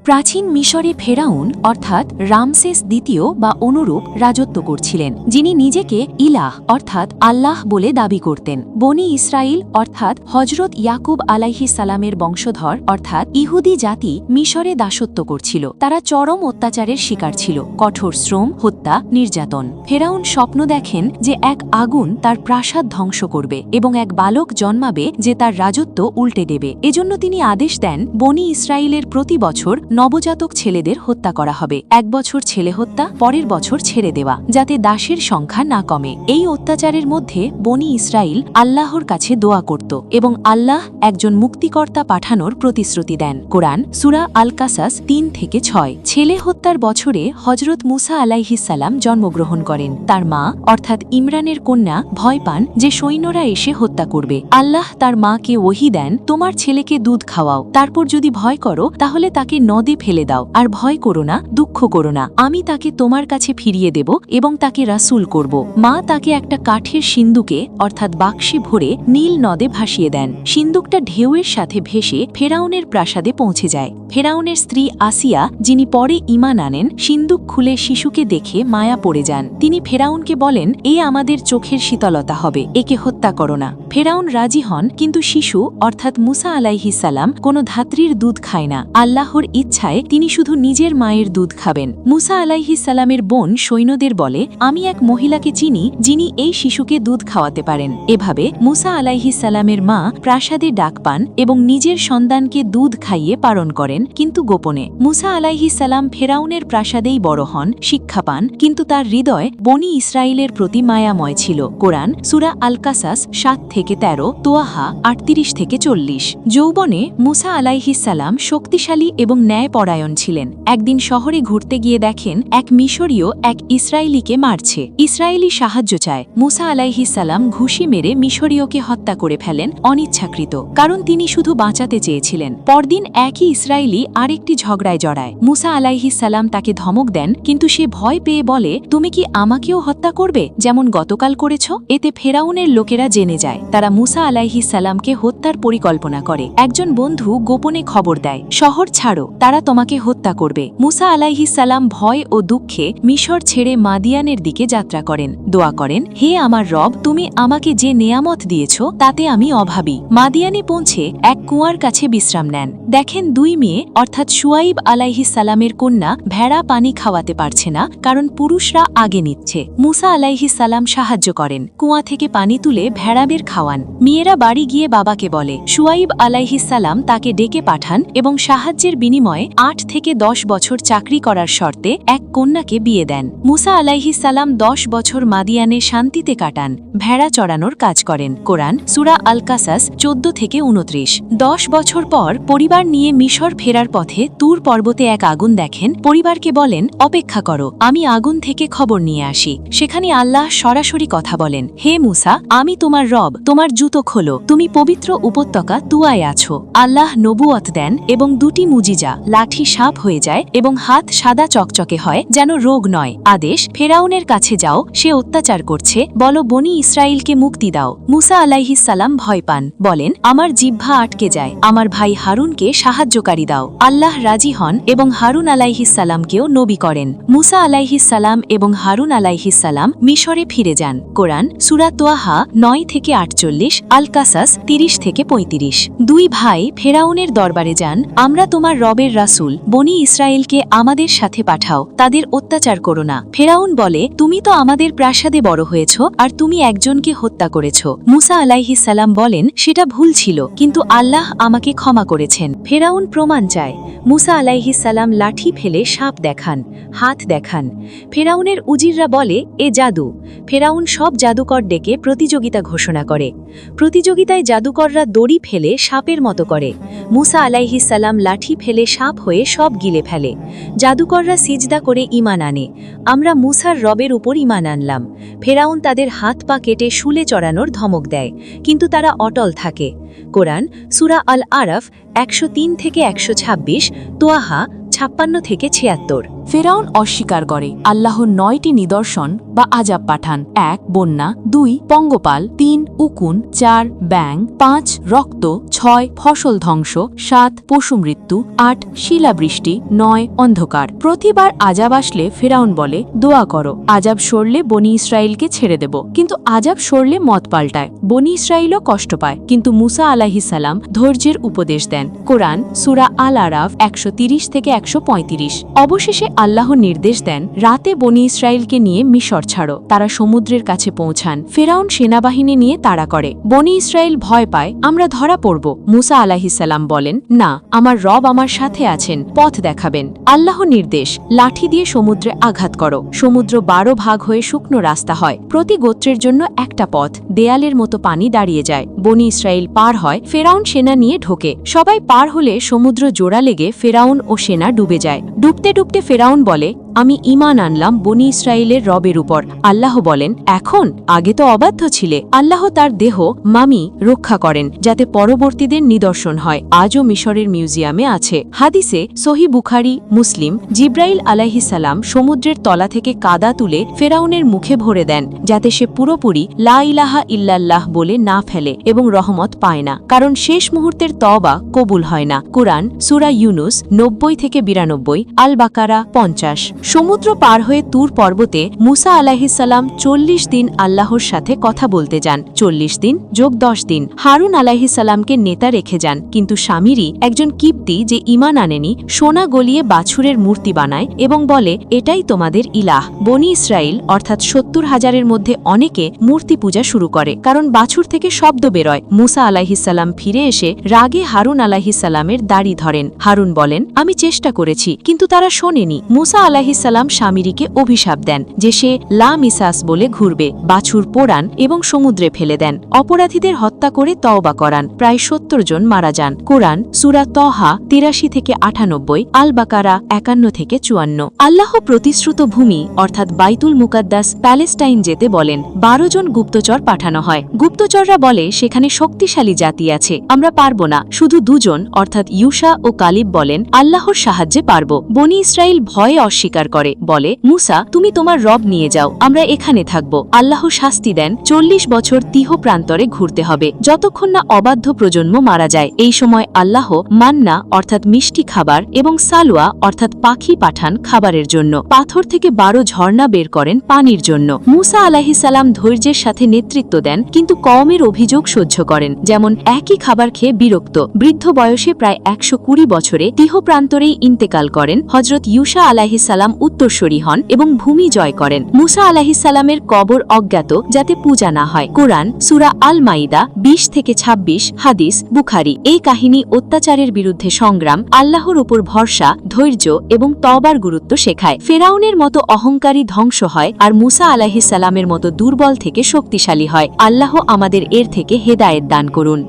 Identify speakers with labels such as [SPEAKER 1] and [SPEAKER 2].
[SPEAKER 1] প্রাচীন মিশরে ফেরাউন অর্থাৎ রামসেস দ্বিতীয় বা অনুরূপ রাজত্ব করছিলেন, যিনি নিজেকে ইলাহ অর্থাৎ আল্লাহ বলে দাবি করতেন। বনি ইসরাইল অর্থাৎ হজরত ইয়াকুব আলাইহিস সালামের বংশধর অর্থাৎ ইহুদি জাতি মিশরে দাসত্ব করছিল। তারা চরম অত্যাচারের শিকার ছিল, কঠোর শ্রম, হত্যা, নির্যাতন। ফেরাউন স্বপ্ন দেখেন যে এক আগুন তার প্রাসাদ ধ্বংস করবে এবং এক বালক জন্মাবে যে তার রাজত্ব উল্টে দেবে। এজন্য তিনি আদেশ দেন বনি ইসরাইলের প্রতি বছর নবজাতক ছেলেদের হত্যা করা হবে। এক বছর ছেলে হত্যা, পরের বছর ছেড়ে দেওয়া, যাতে দাসের সংখ্যা না কমে। এই অত্যাচারের মধ্যে বনি ইসরাইল আল্লাহর কাছে দোয়া করত এবং আল্লাহ একজন মুক্তিকর্তা পাঠানোর প্রতিশ্রুতি দেন। কোরআন সূরা আল কাসাস ৩-৬। ছেলে হত্যার বছরে হজরত মুসা আলাইহিস সালাম জন্মগ্রহণ করেন। তার মা অর্থাৎ ইমরানের কন্যা ভয় পান যে সৈন্যরা এসে হত্যা করবে। আল্লাহ তার মাকে ওহী দেন, তোমার ছেলেকে দুধ খাওয়াও, তারপর যদি ভয় করো তাহলে তাকে নদে ফেলে দাও, আর ভয় করো না, দুঃখ করো না, আমি তাকে তোমার কাছে ফিরিয়ে দেব এবং তাকে রাসূল করব। মা তাকে একটা কাঠের সিন্দুকে অর্থাৎ বাক্সে ভরে নীল নদে ভাসিয়ে দেন। সিন্দুকটা ঢেউয়ের সাথে ভেসে ফেরাউনের প্রাসাদে পৌঁছে যায়। ফেরাউনের স্ত্রী আসিয়া, যিনি পরে ঈমান আনেন, সিন্দুক খুলে শিশুকে দেখে মায়া পড়ে যান। তিনি ফেরাউনকে বলেন, এ আমাদের চোখের শীতলতা হবে, একে হত্যা করো না। ফেরাউন রাজি হন, কিন্তু শিশু অর্থাৎ মুসা আলাইহিস সালাম কোনো ধাত্রীর দুধ খায় না। আল্লাহর ইচ্ছায় তিনি শুধু নিজের মায়ের দুধ খাবেন। মুসা আলাইহিস সালামের বোন সৈন্যদের বলে, আমি এক মহিলাকে চিনি যিনি এই শিশুকে দুধ খাওয়াতে পারেন। এভাবে মুসা আলাইহিস সালামের মা প্রাসাদে ডাক পান এবং নিজের সন্তানকে দুধ খাইয়ে পালন করেন, কিন্তু গোপনে। মুসা আলাইহিস সালাম ফেরাউনের প্রাসাদেই বড় হন, শিক্ষা পান, কিন্তু তার হৃদয় বনি ইসরাইলের প্রতি মায়াময় ছিল। কোরআন সূরা আল কাসাস ৭-১৩, তোয়াহা ৩৮-৪০। যৌবনে মুসা আলাইহিস সালাম শক্তিশালী এবং ন্যায়পরায়ণ ছিলেন। একদিন শহরে ঘুরতে গিয়ে দেখেন এক মিশরীয় এক ইসরায়েলিকে মারছে। ইসরায়েলি সাহায্য চায়। মুসা আলাইহিস সালাম ঘুষি মেরে মিশরীয়কে হত্যা করে ফেলেন অনিচ্ছাকৃত, কারণ তিনি শুধু বাঁচাতে চেয়েছিলেন। পরদিন একই ইসরায়েলি আরেকটি ঝগড়ায় জড়ায়। মুসা আলাইহিস সালাম তাকে ধমক দেন, কিন্তু সে ভয় পেয়ে বলে, তুমি কি আমাকেও হত্যা করবে যেমন গতকাল করেছ? এতে ফেরাউনের লোকেরা জেনে যায়। তারা মুসা আলাইহিস সালামকে হত্যার পরিকল্পনা করে। একজন বন্ধু গোপনে খবর দেয়, শহর ছাড়ো, তারা তোমাকে হত্যা করবে। মুসা আলাইহিস সালাম ভয় ও দুঃখে মিশর ছেড়ে মাদিয়ানের দিকে যাত্রা করেন। দোয়া করেন, হে আমার রব, তুমি আমাকে যে নেয়ামত দিয়েছ তাতে আমি অভাবী। মাদিয়ানে পৌঁছে এক কুয়ার কাছে বিশ্রাম নেন। দেখেন দুই মেয়ে অর্থাৎ শুয়াইব আলাইহিস সালামের কন্যা ভেড়া পানি খাওয়াতে পারছে না, কারণ পুরুষরা আগে নিচ্ছে। মুসা আলাইহিস সালাম সাহায্য করেন, কুয়া থেকে পানি তুলে ভেড়াদের খাওয়ান। মেয়েরা বাড়ি গিয়ে বাবাকে বলে। শুয়াইব আলাইহিস সালাম তাকে ডেকে পাঠান এবং সাহায্যের বিনিময়ে ৮ থেকে ১০ বছর চাকরি করার শর্তে এক কন্যাকে বিয়ে দেন। মুসা আলাইহিস সালাম ১০ বছর মাদিয়ানে শান্তিতে কাটান, ভেড়া চড়ানোর কাজ করেন। কোরআন সূরা আল কাসাস ১৪-২৯। ১০ বছর পর পরিবার নিয়ে মিশর ফেরার পথে তুর পর্বতে এক আগুন দেখেন। পরিবারকে বলেন, অপেক্ষা করো, আমি আগুন থেকে খবর নিয়ে আসি। সেখানে আল্লাহ সরাসরি কথা বলেন, হে মুসা, আমি তোমার রব, তোমার জুতো খোলো, তুমি পবিত্র উপত্যকা তুয়ায় আছো। আল্লাহ নবুয়ত দেন এবং দুটি মুজিজা, লাঠি সাপ হয়ে যায় এবং হাত সাদা চকচকে হয়, যেন রোগ নয়। আদেশ, ফেরাউনের কাছে যাও, সে অত্যাচার করছে, বলো বনি ইসরাইলকে মুক্তি দাও। মুসা আলাইহিস সালাম ভয় পান, বলেন, আমার জিহ্বা আটকে যায়, আমার ভাই হারুনকে সাহায্যকারী দাও। আল্লাহ রাজি হন এবং হারুন আলাইহিস সালামকেও নবী করেন। মুসা আলাইহিস সালাম এবং হারুন আলাইহিস সালাম মিশরে ফিরে যান। কোরআন সূরা তোয়াহা ৯-৪৮, আল কাসাস ৩০-৩৫। দুই ভাই ফেরাউনের দরবারে যান, আমরা তোমার রবের রাসূল, বনি ইসরায়েলকে আমাদের সাথে পাঠাও, তাদের অত্যাচার করো না। ফেরাউন বলে, তুমি তো আমাদের প্রাসাদে বড় হয়েছ আর তুমি একজনকে হত্যা করেছ। মুসা আলাইহিস সালাম বলেন, সেটা ভুল ছিল, কিন্তু আল্লাহ আমাকে ক্ষমা করেছেন। ফেরাউন প্রমাণ চায়। মুসা আলাইহিস সালাম লাঠি ফেলে সাপ দেখান, হাত দেখান। ফেরাউনের উজিররা বলে, এ জাদু। ফেরাউন সব জাদুকর ডেকে প্রতিযোগিতা ঘোষণা করে। প্রতিযোগিতায় জাদুকররা দড়ি ফেলে সাপের মতো করে। মুসা আলাইহিস সালাম লাঠি ফেলে সাপ হয়ে সব গিলে ফেলে। জাদুকররা সিজদা করে ঈমান আনে। আমরা মুসার রবের উপর ঈমান আনলাম। ফেরাউন তাদের হাত পা কেটে শুলে চড়ানোর ধমক দেয়, কিন্তু তারা অটল থাকে। কোরআন সূরা আল আরাফ ১০৩-১২৬, তোয়াহা ৫৬-৭৬। ফেরাউন অস্বীকার করে। আল্লাহ 9টি নিদর্শন বা আযাব পাঠান। 1 বন্যা, 2 পঙ্গপাল, 3 উকুন, 4 ব্যাং, 5 রক্ত, 6 ফসল ধ্বংস, 7 পশু মৃত্যু, 8 শিলাবৃষ্টি, 9 অন্ধকার। প্রতিবার আযাব আসলে ফেরাউন বলে, দোয়া করো, আযাব সরলে বনি ইসরায়েলকে ছেড়ে দেব। কিন্তু আযাব সরলে মত পাল্টায়। বনি ইসরায়েলও কষ্ট পায়, কিন্তু মুসা আলাইহিস সালাম ধৈর্যের উপদেশ দেন। কোরআন সূরা আল আরাফ 130 থেকে 135। অবশেষে আল্লাহ নির্দেশ দেন, রাতে বনি ইসরায়েলকে নিয়ে মিশর ছাড়ো। তারা সমুদ্রের কাছে পৌঁছান। ফেরাউন সেনাবাহিনী নিয়ে তাড়া করে। বনি ইসরায়েল ভয় পায়, আমরা ধরা পড়ব। মুসা আলাইহিস সালাম বলেন, না, আমার রব আমার সাথে আছেন, পথ দেখাবেন। আল্লাহ নির্দেশ, লাঠি দিয়ে সমুদ্রে আঘাত করো। সমুদ্র 12 ভাগ হয়ে শুকনো রাস্তা হয়। প্রতি গোত্রের জন্য একটা পথ, দেয়ালের মতো পানি দাঁড়িয়ে যায়। বনি ইসরায়েল পার হয়, ফেরাউন সেনা নিয়ে ঢোকে। সবাই পার হলে সমুদ্র জোড়া লেগে ফেরাউন ও সেনা ডুবে যায়। ডুবতে ডুবতে ফেরাউন বলে, আমি ঈমান আনলাম বনি ইসরায়েলের রবের উপর। আল্লাহ বলেন, এখন? আগে তো অবাধ্য ছিলে। আল্লাহ তার দেহ মামি রক্ষা করেন, যাতে পরবর্তীদের নিদর্শন হয়। আজও মিশরের মিউজিয়ামে আছে। হাদিসে সহি বুখারী, মুসলিম, জিব্রাইল আলাইহিস সালাম সমুদ্রের তলা থেকে কাদা তুলে ফেরাউনের মুখে ভরে দেন, যাতে সে পুরোপুরি লা ইলাহা ইল্লাল্লাহ বলে না ফেলে এবং রহমত পায় না, কারণ শেষ মুহূর্তের তওবা কবুল হয় না। কুরআন সূরা ইউনুস 90 থেকে 92, আল বাকারা 50। সমুদ্র পার হয়ে তুর পর্বতে মুসা আলাইহিস সালাম 40 দিন আল্লাহর সাথে কথা বলতে যান। 40 দিন যোগ 10 দিন। হারুন আলাইহিস সালামকে নেতা রেখে যান, কিন্তু সামিরি, একজন কিপ্তি যে ঈমান আনেনি, সোনা গলিয়ে বাছুরের মূর্তি বানায় এবং বলে, এটাই তোমাদের ইলাহ। বনি ইসরাইল অর্থাৎ 70,000-এর মধ্যে অনেকে মূর্তি পূজা শুরু করে, কারণ বাছুর থেকে শব্দ বেরোয়। মুসা আলাইহিস সালাম ফিরে এসে রাগে হারুন আলাইহিস সালামের দাড়ি ধরেন। হারুন বলেন, আমি চেষ্টা করেছি, কিন্তু তারা শোনেনি। মুসা আলাইহিস সালাম সামিরিকে অভিশাপ দেন যে সে লা মিসাস বলে ঘুরবে। বাছুর পোড়ান এবং সমুদ্রে ফেলে দেন। অপরাধীদের হত্যা করে তওবা করান। প্রায় 70 জন মারা যান। কোরআন সূরা তহা 83 থেকে 98, আল বাকারা 51 থেকে 54। আল্লাহ প্রতিশ্রুত ভূমি অর্থাৎ বাইতুল মুকাদ্দাস প্যালেস্টাইন যেতে বলেন। 12 জন গুপ্তচর পাঠানো হয়। গুপ্তচররা বলে, সেখানে শক্তিশালী জাতি আছে, আমরা পারব না। শুধু 2 জন অর্থাৎ ইউসা ও কালিব বলেন, আল্লাহর সাহায্যে পারব। বনি ইসরাইল ভয়ে অস্বীকার করে, বলে, মুসা, তুমি তোমার রব নিয়ে যাও, আমরা এখানে থাকব। আল্লাহ শাস্তি দেন, 40 বছর তিহ প্রান্তরে ঘুরতে হবে, যতক্ষণ না অবাধ্য প্রজন্ম মারা যায়। এই সময় আল্লাহ মান্না অর্থাৎ মিষ্টি খাবার এবং সালওয়া অর্থাৎ পাখি পাঠান খাবারের জন্য। পাথর থেকে 12 ঝর্ণা বের করেন পানির জন্য। মুসা আলাইহিস সালাম ধৈর্যের সাথে নেতৃত্ব দেন, কিন্তু কওমের অভিযোগ সহ্য করেন, যেমন একই খাবার খেয়ে বিরক্ত। বৃদ্ধ বয়সে প্রায় 120 বছরে তিহ প্রান্তরেই ইন্তেকাল করেন। হযরত ইউসা আলাইহিস সালাম উত্তরসূরি হন এবং ভূমি জয় করেন। মুসা আলাইহিস সালামের কবর অজ্ঞাত, যাতে পূজা না হয়। কোরআন সূরা আল মাইদা 20 থেকে 26, হাদিস বুখারী। এই কাহিনী অত্যাচারের বিরুদ্ধে সংগ্রাম, আল্লাহর উপর ভরসা, ধৈর্য এবং তওবার গুরুত্ব শেখায়। ফেরাউনের মতো অহংকারী ধ্বংস হয়, আর মুসা আলাইহিস সালামের মতো দুর্বল থেকে শক্তিশালী হয়। আল্লাহ আমাদের এর থেকে হেদায়েত দান করুন।